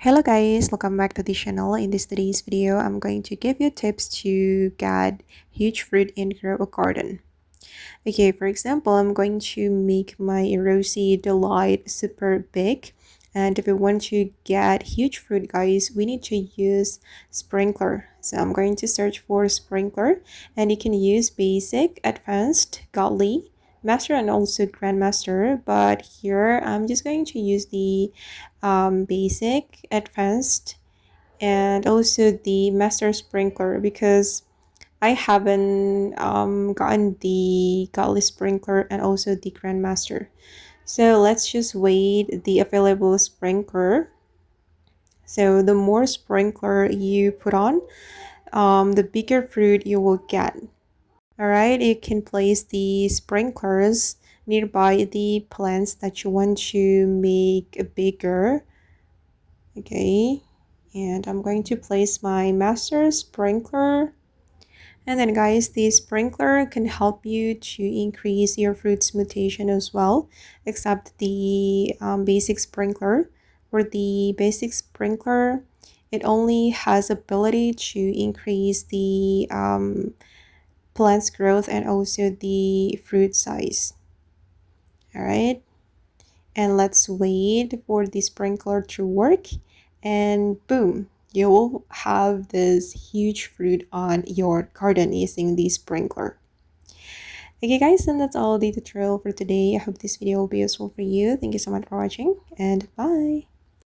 Hello guys, welcome back to the channel. In today's video, I'm going to give you tips to get huge fruit and grow a garden. Okay, for example, I'm going to make my rosy delight super big. And if we want to get huge fruit, guys, we need to use sprinkler. So I'm going to search for sprinkler, and you can use basic, advanced, godly, master, and also grandmaster. But here I'm just going to use the basic, advanced, and also the master sprinkler because I haven't gotten the godly sprinkler and also the grandmaster. So let's just wait the available sprinkler. So the more sprinkler you put on, the bigger fruit you will get. All right, you can place the sprinklers nearby the plants that you want to make bigger. Okay, and I'm going to place my master sprinkler. And then guys, the sprinkler can help you to increase your fruit's mutation as well, except the basic sprinkler. For the basic sprinkler, it only has ability to increase the plant's growth and also the fruit size. All right, and let's wait for the sprinkler to work, and boom, you will have this huge fruit on your garden using the sprinkler. Okay guys, and that's all the tutorial for today. I hope this video will be useful for you. Thank you so much for watching, and bye.